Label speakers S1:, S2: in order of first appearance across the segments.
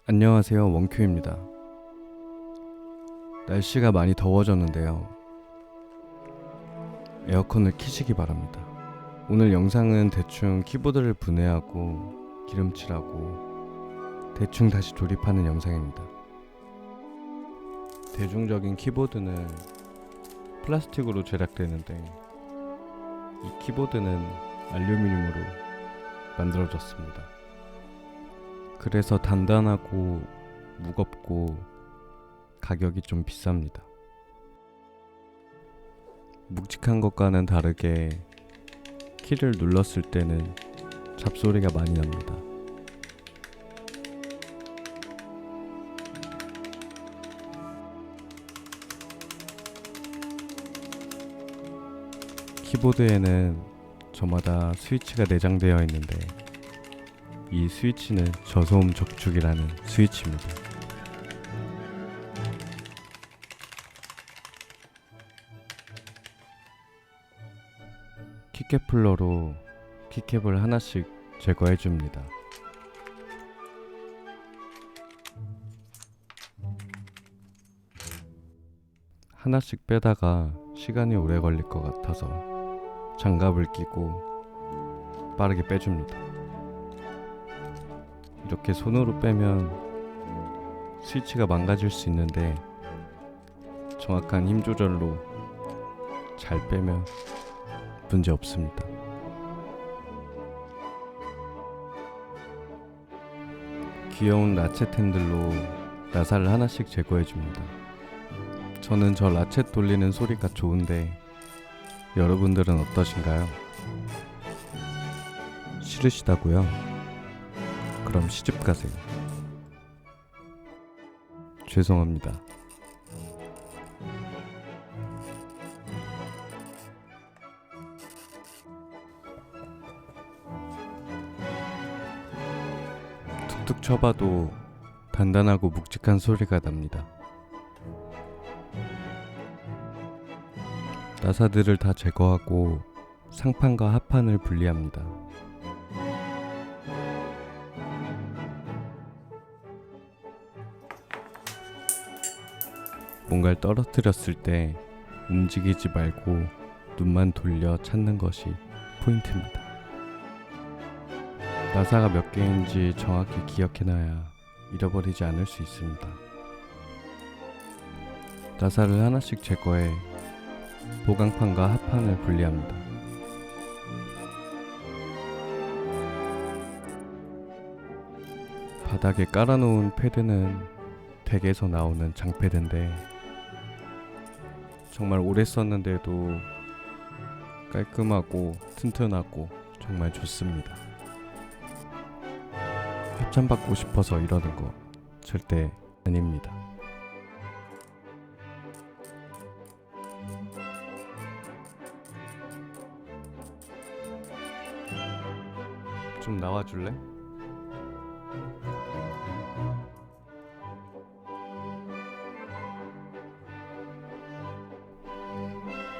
S1: 안녕하세요, 원큐입니다. 날씨가 많이 더워졌는데요. 에어컨을 켜시기 바랍니다. 오늘 영상은 대충 키보드를 분해하고 기름칠하고 대충 다시 조립하는 영상입니다. 대중적인 키보드는 플라스틱으로 제작되는데 이 키보드는 알루미늄으로 만들어졌습니다. 그래서 단단하고 무겁고 가격이 좀 비쌉니다. 묵직한 것과는 다르게 키를 눌렀을 때는 잡소리가 많이 납니다. 키보드에는 저마다 스위치가 내장되어 있는데 이 스위치는 저소음 적축이라는 스위치입니다. 키캡플러로 키캡을 하나씩 제거해 줍니다. 하나씩 빼다가 시간이 오래 걸릴 것 같아서 장갑을 끼고 빠르게 빼줍니다. 이렇게 손으로 빼면 스위치가 망가질 수 있는데 정확한 힘 조절로 잘 빼면 문제 없습니다. 귀여운 라쳇 핸들로 나사를 하나씩 제거해 줍니다. 저는 저 라쳇 돌리는 소리가 좋은데 여러분들은 어떠신가요? 싫으시다고요? 그럼 시집 가세요. 죄송합니다. 툭툭 쳐봐도 단단하고 묵직한 소리가 납니다. 나사들을 다 제거하고 상판과 하판을 분리합니다. 뭔가를 떨어뜨렸을 때 움직이지 말고 눈만 돌려 찾는 것이 포인트입니다. 나사가 몇 개인지 정확히 기억해놔야 잃어버리지 않을 수 있습니다. 나사를 하나씩 제거해 보강판과 하판을 분리합니다. 바닥에 깔아놓은 패드는 덱에서 나오는 장패드인데 정말 오래 썼는데도 깔끔하고 튼튼하고 정말 좋습니다. 협찬받고 싶어서 이러는 거 절대 아닙니다. 좀 나와줄래?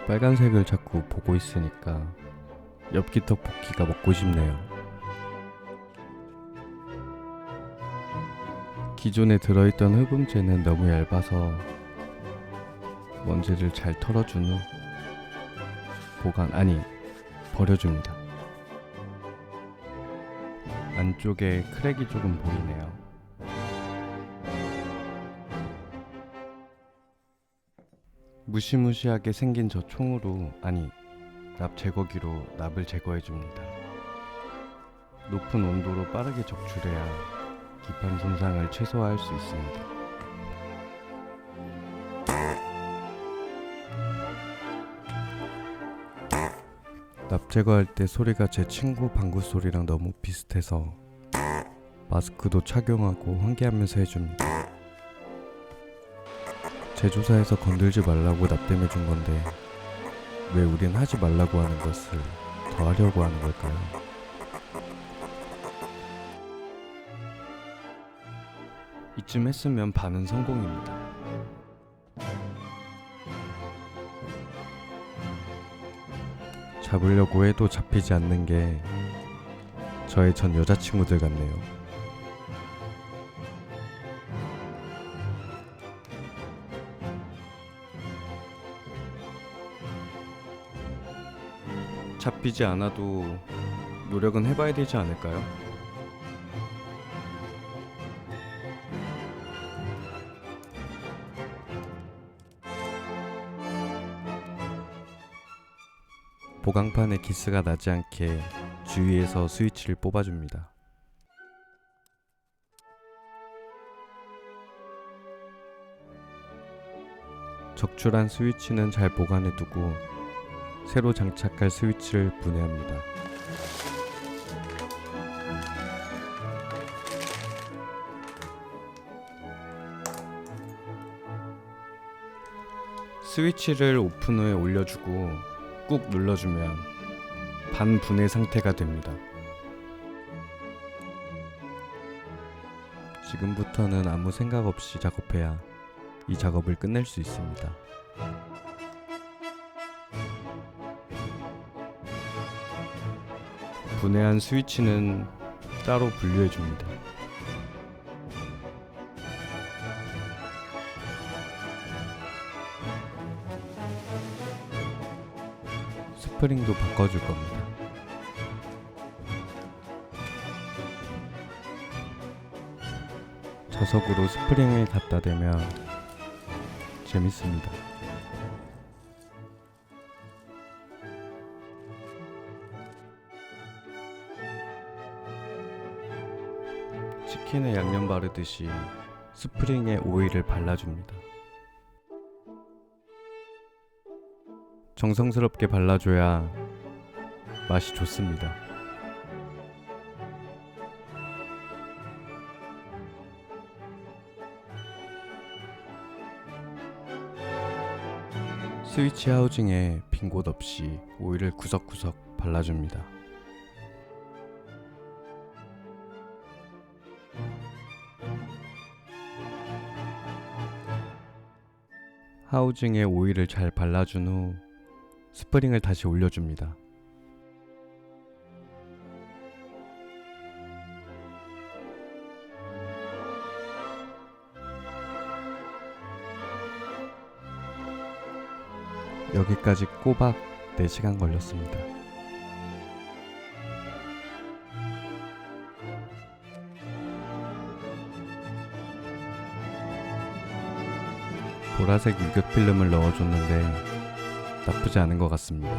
S1: 빨간색을 자꾸 보고 있으니까 엽기 떡볶이가 먹고 싶네요. 기존에 들어있던 흡음재는 너무 얇아서 먼지를 잘 털어준 후 버려줍니다. 안쪽에 크랙이 조금 보이네요. 무시무시하게 생긴 저 총으로 납 제거기로 납을 제거해줍니다. 높은 온도로 빠르게 적출해야 기판 손상을 최소화할 수 있습니다. 납 제거할 때 소리가 제 친구 방구 소리랑 너무 비슷해서 마스크도 착용하고 환기하면서 해줍니다. 제조사에서 건들지 말라고 납땜해준 건데 왜 우린 하지 말라고 하는 것을 더 하려고 하는 걸까요? 이쯤 했으면 반은 성공입니다. 잡으려고 해도 잡히지 않는 게 저의 전 여자친구들 같네요. 잡히지 않아도 노력은 해봐야 되지 않을까요? 보강판에 기스가 나지 않게 주위에서 스위치를 뽑아줍니다. 적출한 스위치는 잘 보관해두고 새로 장착할 스위치를 분해합니다. 스위치를 오픈 후에 올려주고 꾹 눌러주면 반분해 상태가 됩니다. 지금부터는 아무 생각 없이 작업해야 이 작업을 끝낼 수 있습니다. 분해한 스위치는 따로 분류해 줍니다. 스프링도 바꿔줄 겁니다. 자석으로 스프링을 갖다 대면 재밌습니다. 치킨에 양념 바르듯이 스프링에 오일을 발라줍니다. 정성스럽게 발라줘야 맛이 좋습니다. 스위치 하우징에 빈 곳 없이 오일을 구석구석 발라줍니다. 하우징에 오일을 잘 발라준 후 스프링을 다시 올려줍니다. 여기까지 꼬박 4시간 걸렸습니다. 보라색 유격 필름을 넣어줬는데 나쁘지 않은 것 같습니다.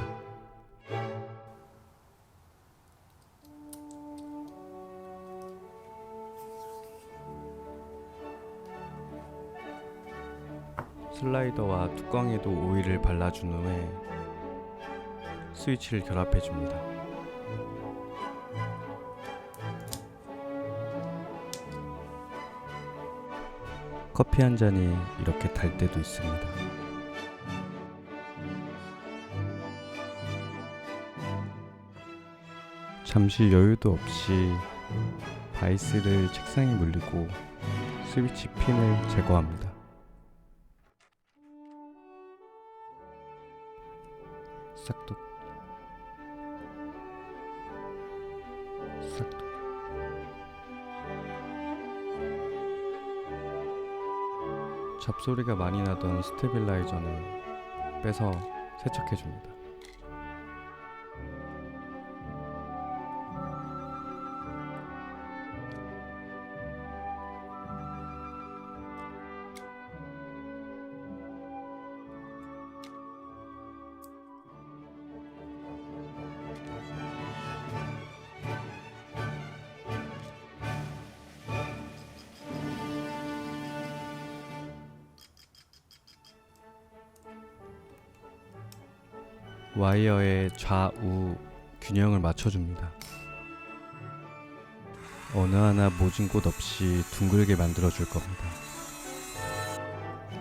S1: 슬라이더와 뚜껑에도 오일을 발라준 후에 스위치를 결합해줍니다. 커피 한 잔이 이렇게 달 때도 있습니다. 잠시 여유도 없이 바이스를 책상에 물리고 스위치 핀을 제거합니다. 싹둑 싹둑. 잡소리가 많이 나던 스테빌라이저는 빼서 세척해줍니다. 와이어의 좌우 균형을 맞춰줍니다. 어느 하나 모진 곳 없이 둥글게 만들어줄 겁니다.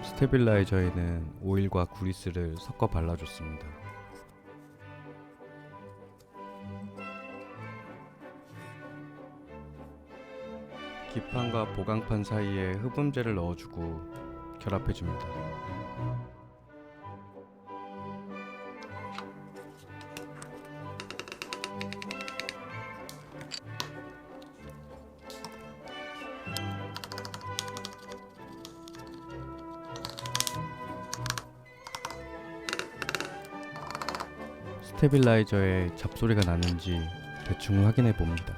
S1: 스테빌라이저에는 오일과 구리스를 섞어 발라줬습니다. 기판과 보강판 사이에 흡음재를 넣어주고 결합해줍니다. 스테빌라이저에 잡소리가 나는지 대충 확인해 봅니다.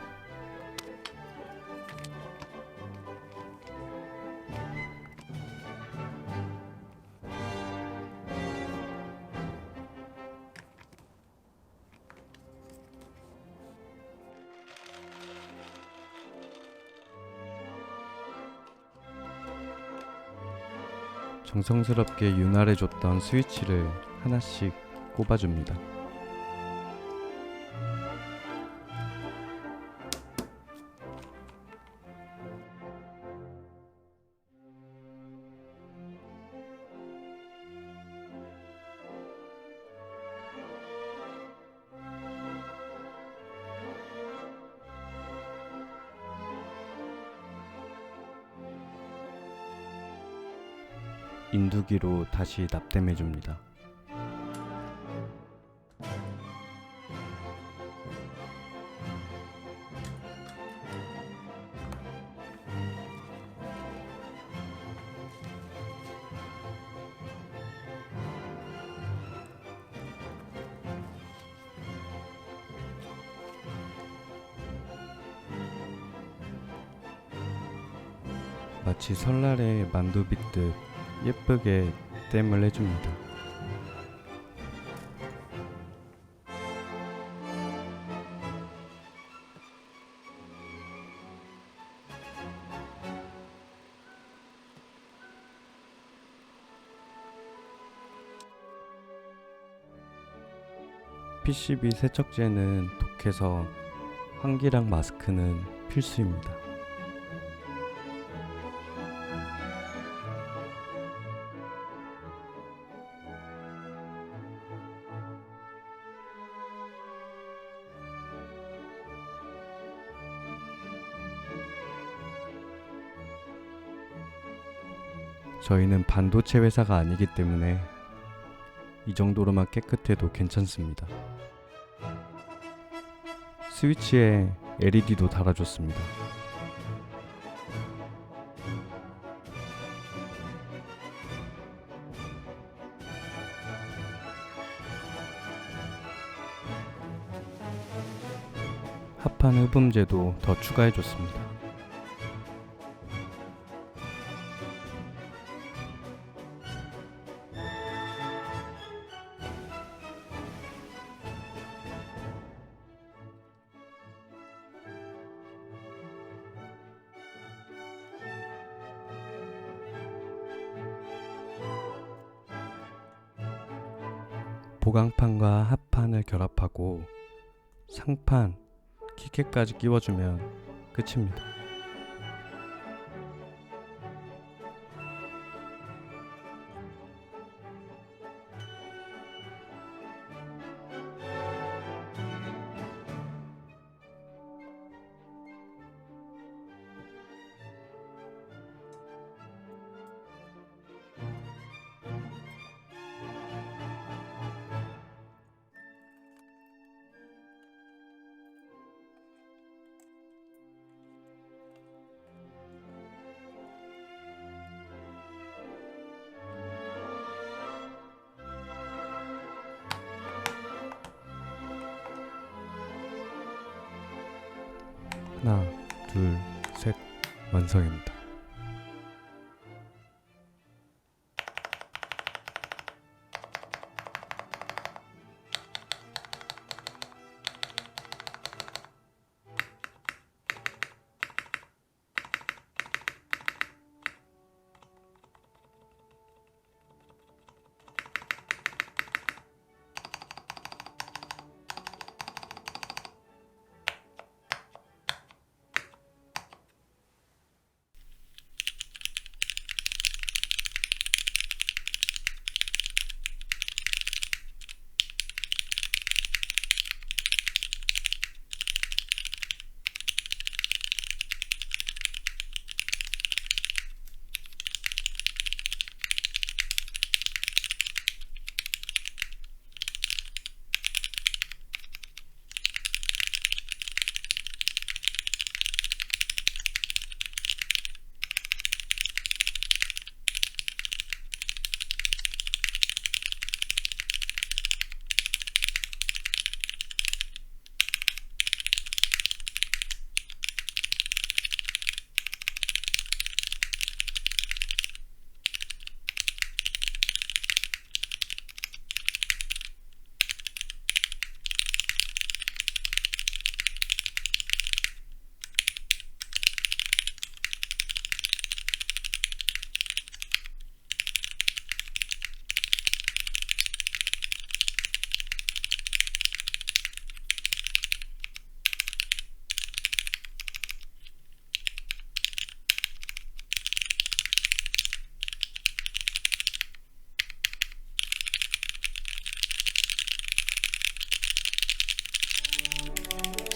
S1: 정성스럽게 윤활해줬던 스위치를 하나씩 꼽아줍니다. 인두기로 다시 납땜해줍니다. 마치 설날에 만두 빚듯 예쁘게 땜을 해줍니다. PCB 세척제는 독해서 환기랑 마스크는 필수입니다. 저희는 반도체 회사가 아니기 때문에 이 정도로만 깨끗해도 괜찮습니다. 스위치에 LED도 달아줬습니다. 합판 흡음재도 더 추가해줬습니다. 보강판과 합판을 결합하고 상판, 키캣까지 끼워주면 끝입니다. 하나, 둘, 셋, 완성입니다.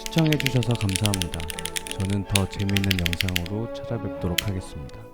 S1: 시청해주셔서 감사합니다. 저는 더 재미있는 영상으로 찾아뵙도록 하겠습니다.